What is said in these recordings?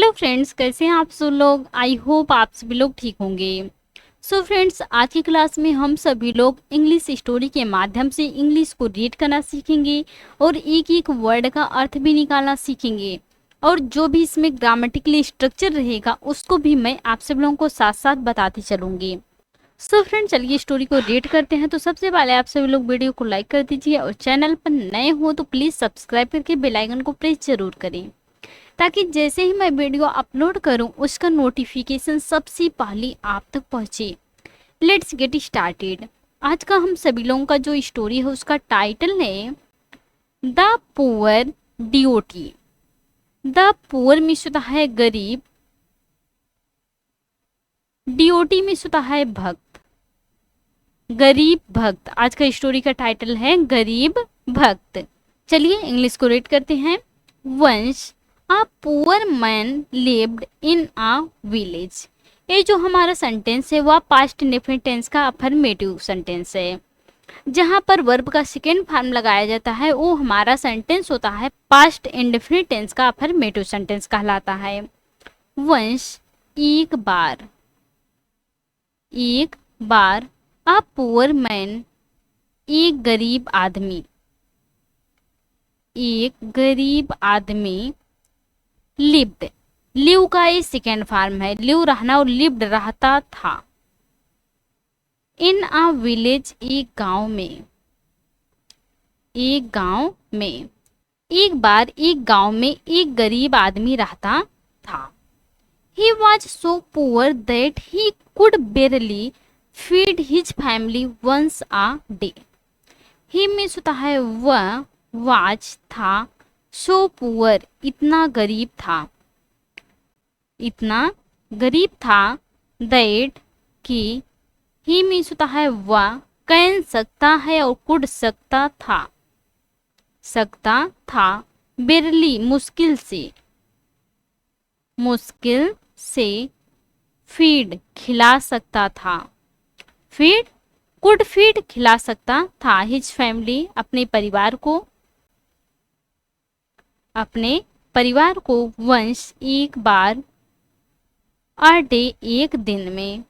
Hello friends, कैसे हैं आप सब लोग। आई होप आप सभी लोग ठीक होंगे। सो फ्रेंड्स, आज की क्लास में हम सभी लोग इंग्लिश स्टोरी के माध्यम से इंग्लिश को रीड करना सीखेंगे और एक एक वर्ड का अर्थ भी निकालना सीखेंगे। और जो भी इसमें ग्रामेटिकली स्ट्रक्चर रहेगा उसको भी मैं आप सब लोगों को साथ साथ बताती चलूंगी। सो फ्रेंड्स, चलिए स्टोरी को रीड करते हैं। तो सबसे पहले आप सभी लोग वीडियो को लाइक कर दीजिए और चैनल पर नए हो तो प्लीज़ सब्सक्राइब करके बेल आइकन को प्रेस जरूर करें, ताकि जैसे ही मैं वीडियो अपलोड करूं उसका नोटिफिकेशन सबसे पहले आप तक पहुंचे। Let's get started. आज का हम सभी लोगों का जो स्टोरी है उसका टाइटल है द पुअर डिओटी। द पुअर में होता है गरीब, डिओटी में होता है भक्त, गरीब भक्त। आज का स्टोरी का टाइटल है गरीब भक्त। चलिए इंग्लिश को रीड करते हैं। वंश A poor man lived in a village। ये जो हमारा सेंटेंस है वह पास्ट इंडेफिनिट टेंस का अफर्मेटिव सेंटेंस है। जहां पर वर्ब का सेकेंड फॉर्म लगाया जाता है वो हमारा सेंटेंस होता है पास्ट इंडेफिनिट टेंस का अफर्मेटिव सेंटेंस कहलाता है। वंश एक बार, एक बार। अ पुअर मैन एक गरीब आदमी, एक गरीब आदमी। लिव्ड, लिव का ये सेकेंड फॉर्म है, लिव रहना और लिव्ड रहता था। इन अ विलेज, एक गांव में, एक गांव में। एक बार एक गांव में एक गरीब आदमी रहता था। He was so poor that he could barely feed his family once a day. ही में होता है वह, वाज था, सो पुअर इतना गरीब था, इतना गरीब था। दैट कि, ही मीन्स होता है वह, कैन सकता है और कुड सकता था, सकता था। बेरली मुश्किल से, मुश्किल से। फीड खिला सकता था, फीड कुड फीड खिला सकता था। हिज फैमिली अपने परिवार को, अपने परिवार को। वंश एक बार, अ डे एक दिन में,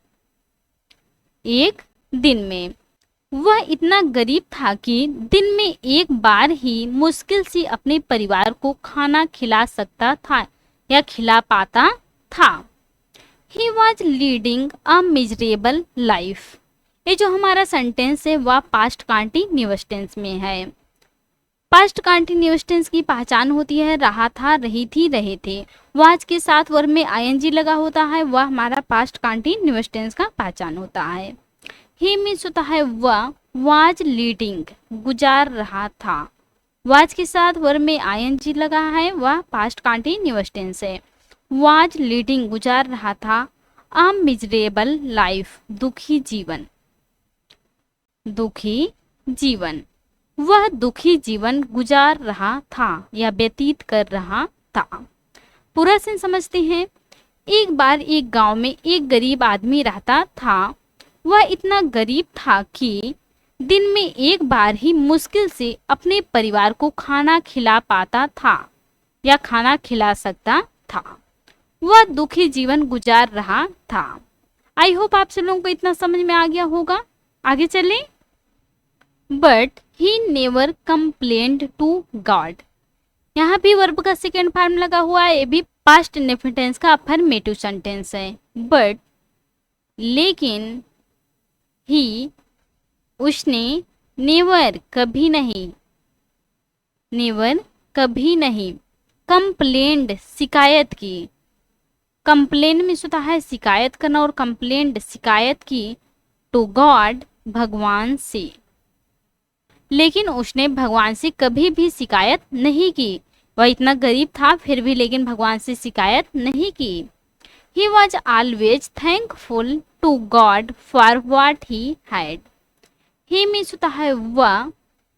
एक दिन में। वह इतना गरीब था कि दिन में एक बार ही मुश्किल से अपने परिवार को खाना खिला सकता था या खिला पाता था। He was leading a miserable life. ये जो हमारा सेंटेंस है वह पास्ट कंटिन्यूअस टेंस में है। पास्ट कंटिन्यूअस टेंस की पहचान होती है रहा था, रही थी, रहे थे। वाज के साथ वर्ब में आईएनजी लगा होता है, वह हमारा पास्ट कंटिन्यूअस टेंस का पहचान होता है। ही मीन्स होता है वह, वाज लीडिंग गुजार रहा था। वाज के साथ वर्ब में आईएनजी लगा है, वह पास्ट कंटिन्यूअस टेंस है। वाज लीडिंग गुजार रहा था। अ मिजरेबल लाइफ दुखी जीवन, दुखी जीवन। वह दुखी जीवन गुजार रहा था या व्यतीत कर रहा था। पूरा सीन समझते हैं। एक बार एक गांव में एक गरीब आदमी रहता था। वह इतना गरीब था कि दिन में एक बार ही मुश्किल से अपने परिवार को खाना खिला पाता था या खाना खिला सकता था। वह दुखी जीवन गुजार रहा था। आई होप आप सब लोगों को इतना समझ में आ गया होगा। आगे चलें। But he never complained to God. यहाँ भी वर्ब का सेकेंड फॉर्म लगा हुआ है, ये भी पास्ट इंडेफिनिट टेंस का अफर्मेटिव सेंटेंस है। बट लेकिन, ही उसने, नेवर कभी नहीं, नेवर कभी नहीं। कंप्लेंड शिकायत की, कंप्लेन में होता है शिकायत करना और कंप्लेंड शिकायत की। टू गॉड भगवान से, लेकिन उसने भगवान से कभी भी शिकायत नहीं की। वह इतना गरीब था फिर भी लेकिन भगवान से शिकायत नहीं की। He was always thankful to God for what he had. He means होता है वह,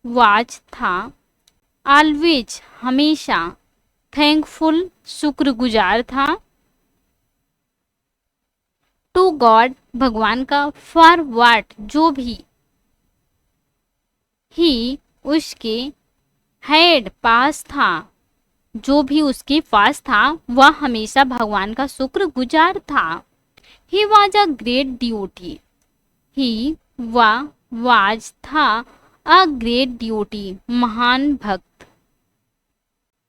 वाज था, ऑलवेज हमेशा, थैंकफुल शुक्रगुजार था, टू गॉड भगवान का, फॉर वॉट जो भी, ही उसके, हैड पास था, जो भी उसके पास था वह हमेशा भगवान का शुक्रगुजार था। He was a great duty, he was था अ ग्रेट ड्यूटी, महान भक्त,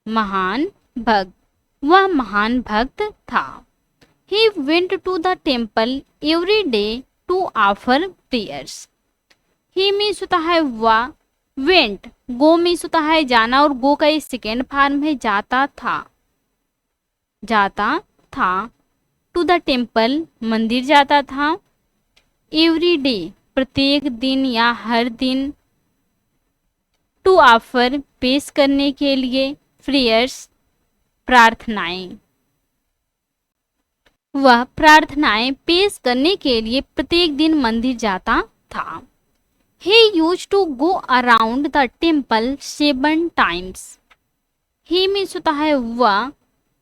महान भक्त, वह महान भक्त था। He went to the temple every day to offer prayers. He means होता है वह, went, go means होता है जाना, और go का ये सेकेंड फॉर्म है जाता था, जाता था। to the temple मंदिर जाता था। every day प्रत्येक दिन या हर दिन। to offer पेश करने के लिए, prayers प्रार्थनाएं, वह प्रार्थनाएं पेश करने के लिए प्रत्येक दिन मंदिर जाता था। He used to go around the temple 7 times. He means होता है वह,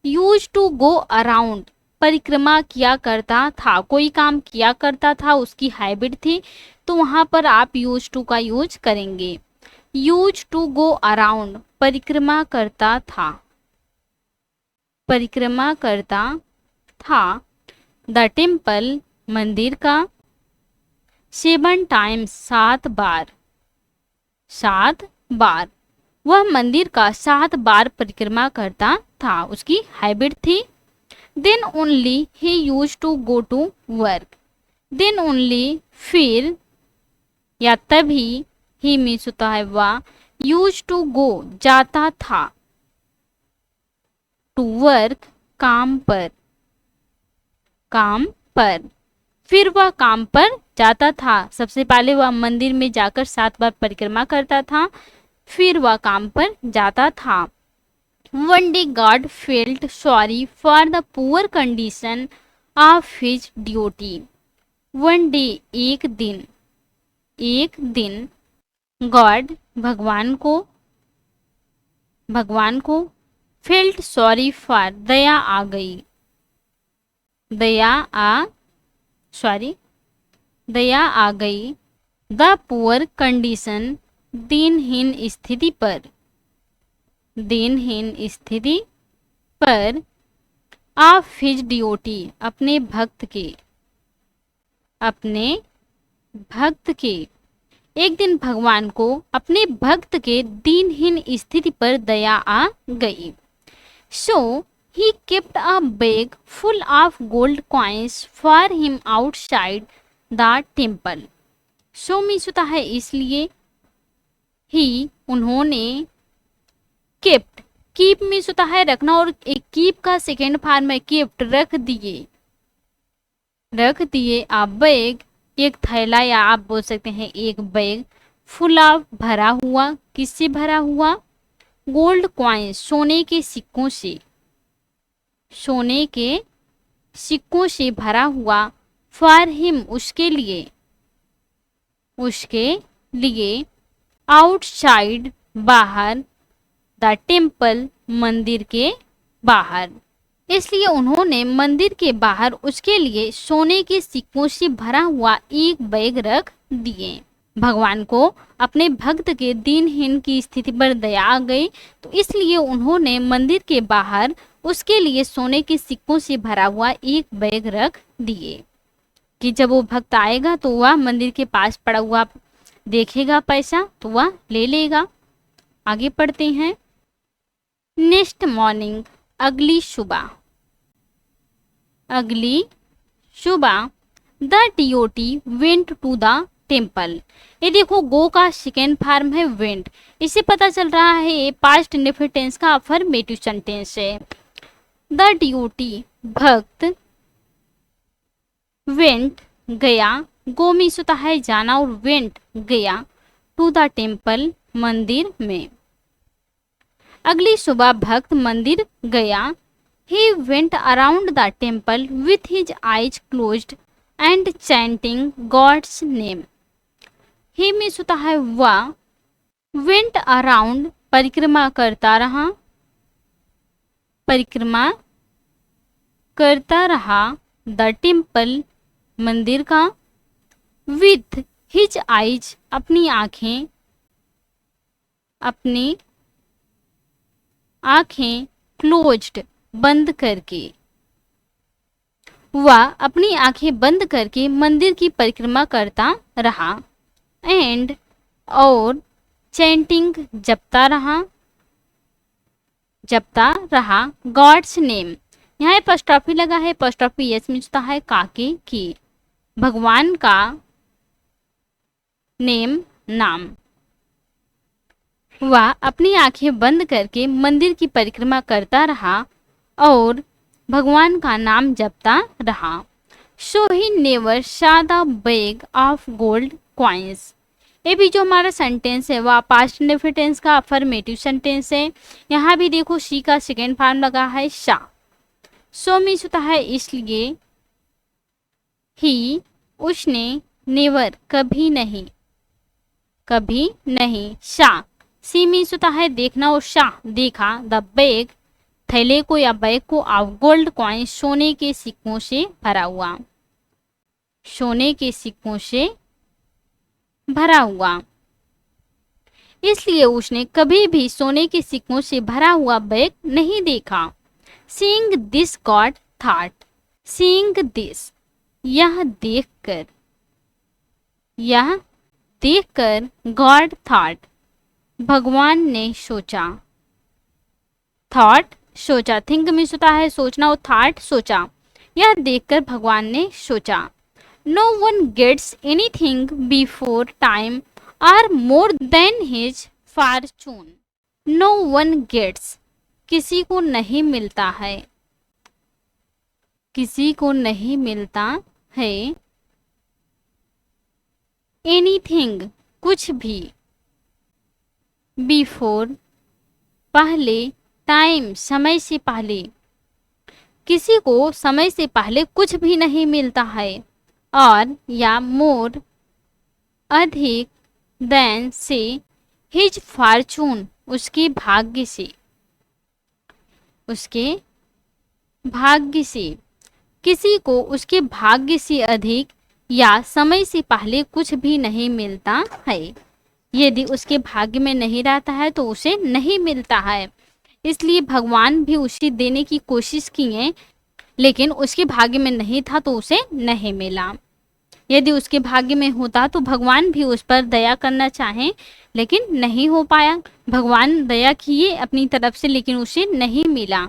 used to go around परिक्रमा किया करता था, कोई काम किया करता था, उसकी हैबिट थी, तो वहां पर आप used to का यूज करेंगे। Used to go around परिक्रमा करता था, परिक्रमा करता था। द टेम्पल मंदिर का। 7 टाइम्स 7 बार, 7 बार, वह मंदिर का 7 बार परिक्रमा करता था, उसकी हैबिट थी। Then only he use to go to work, then only फिर या तभी, ही मीन्स होता है वह, यूज टू गो जाता था, टू वर्क काम पर, काम पर, फिर वह काम पर जाता था। सबसे पहले वह मंदिर में जाकर 7 बार परिक्रमा करता था, फिर वह काम पर जाता था। One day God felt sorry for the poor condition of his duty. One day एक दिन, एक दिन, गॉड भगवान को, भगवान को, फेल्ट सॉरी फॉर दया आ गई, दया आ सॉरी दया आ गई, द पुअर कंडीशन दीनहीन स्थिति पर, दीनहीन स्थिति पर, ऑफ हिज ड्यूटी अपने भक्त के, अपने भक्त के। एक दिन भगवान को अपने भक्त के दीनहीन स्थिति पर दया आ गई। सो he kept a bag full of gold coins for him outside the temple. So means होता है इसलिए, ही उन्होंने, kept, keep means होता है रखना, और एक keep का सेकेंड फॉर्म है kept, रख दिए, रख दिए। आ बैग एक थैला, या आप बोल सकते हैं एक बैग, फुल ऑफ भरा हुआ, किससे भरा हुआ, गोल्ड कॉइन्स सोने के सिक्कों से, सोने के सिक्कों से भरा हुआ, फॉर हिम उसके लिए, उसके लिए, आउटसाइड बाहर, द टेम्पल मंदिर के बाहर। इसलिए उन्होंने मंदिर के बाहर उसके लिए सोने के सिक्कों से भरा हुआ एक बैग रख दिए। भगवान को अपने भक्त के दीनहीन की स्थिति पर दया आ गई, तो इसलिए उन्होंने मंदिर के बाहर उसके लिए सोने के सिक्कों से भरा हुआ एक बैग रख दिए, कि जब वो भक्त आएगा तो वह मंदिर के पास पड़ा हुआ देखेगा पैसा, तो वह ले लेगा। आगे पढ़ते हैं। नेक्स्ट मॉर्निंग, अगली सुबह, अगली सुबह, the deity went to the temple. ये देखो गो का सेकेंड फॉर्म है वेंट, इससे पता चल रहा है ये पास्ट इंडेफिनिट टेंस का अफर्मेटिव सेंटेंस है। द डिओटी भक्त, वेंट गया, गो मीन्स होता है जाना, और वेंट गया, टू द टेम्पल मंदिर में। अगली सुबह भक्त मंदिर गया। He went around the temple with his eyes closed and chanting God's name. He means होता है वह, went around परिक्रमा करता रहा, परिक्रमा करता रहा, the temple मंदिर का, with his eyes अपनी आंखें, अपनी आंखें, क्लोज्ड बंद करके। वह अपनी आंखें बंद करके मंदिर की परिक्रमा करता रहा। एंड और चैंटिंग जपता रहा गॉड्स नेम। यहाँ एपॉस्ट्रॉफी लगा है। एपॉस्ट्रॉफी यस मीन्स होता है काके की, भगवान का नेम नाम। वह अपनी आंखें बंद करके मंदिर की परिक्रमा करता रहा और भगवान का नाम जपता रहा। So he never saw the bag of gold coins. ये भी जो हमारा सेंटेंस है वह पास्ट इंडेफिनिट टेंस का अफर्मेटिव सेंटेंस है। यहाँ भी देखो शी का सेकेंड फॉर्म लगा है शा। सो मीन्स होता है इसलिए, ही उसने, नेवर कभी नहीं, शा सी मीन्स होता है देखना और शाह देखा, द बैग थैले को या बैग को, ऑफ गोल्ड कॉइन सोने के सिक्कों से भरा हुआ, सोने के सिक्कों से भरा हुआ। इसलिए उसने कभी भी सोने के सिक्कों से भरा हुआ बैग नहीं देखा। Seeing this God thought, seeing this यह देखकर गॉड थॉट भगवान ने सोचा। थॉट सोचा, थिंक मीन्स होता है सोचना और थॉट सोचा। यह देखकर भगवान ने सोचा। No one gets anything before time or more than his fortune. No one gets किसी को नहीं मिलता है, किसी को नहीं मिलता है, एनीथिंग कुछ भी, बिफोर पहले, टाइम समय से पहले, किसी को समय से पहले कुछ भी नहीं मिलता है, और या मोर अधिक, देन से, हिज फॉर्चून उसके भाग्य से, उसके भाग्य से, किसी को उसके भाग्य से अधिक या समय से पहले कुछ भी नहीं मिलता है। यदि उसके भाग्य में नहीं रहता है तो उसे नहीं मिलता है। इसलिए भगवान भी उसे देने की कोशिश किए, लेकिन उसके भाग्य में नहीं था तो उसे नहीं मिला। यदि उसके भाग्य में होता तो भगवान भी उस पर दया करना चाहें, लेकिन नहीं हो पाया। भगवान दया किए अपनी तरफ से, लेकिन उसे नहीं मिला।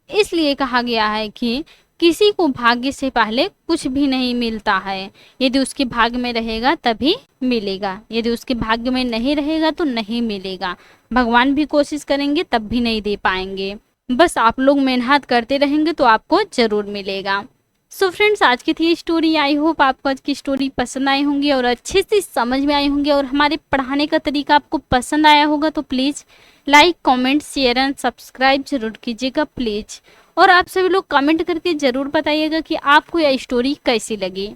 इसलिए कहा गया है कि किसी को भाग्य से पहले कुछ भी नहीं मिलता है। यदि उसके भाग्य में रहेगा तभी मिलेगा, यदि उसके भाग्य में नहीं रहेगा तो नहीं मिलेगा। भगवान भी कोशिश करेंगे तब भी नहीं दे पाएंगे। बस आप लोग मेहनत करते रहेंगे तो आपको जरूर मिलेगा। सो फ्रेंड्स, आज की थी स्टोरी। आई होप आपको आज की स्टोरी पसंद आई होंगी और अच्छे से समझ में आई होंगी, और हमारे पढ़ाने का तरीका आपको पसंद आया होगा। तो please like, comment, share and subscribe जरूर कीजिएगा प्लीज़। और आप सभी लोग कमेंट करके ज़रूर बताइएगा कि आपको यह स्टोरी कैसी लगी,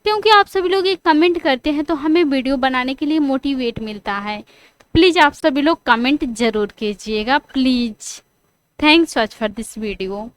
क्योंकि आप सभी लोग एक कमेंट करते हैं तो हमें वीडियो बनाने के लिए मोटिवेट मिलता है। तो प्लीज़ आप सभी लोग कमेंट ज़रूर कीजिएगा please. Thanks watch for this video.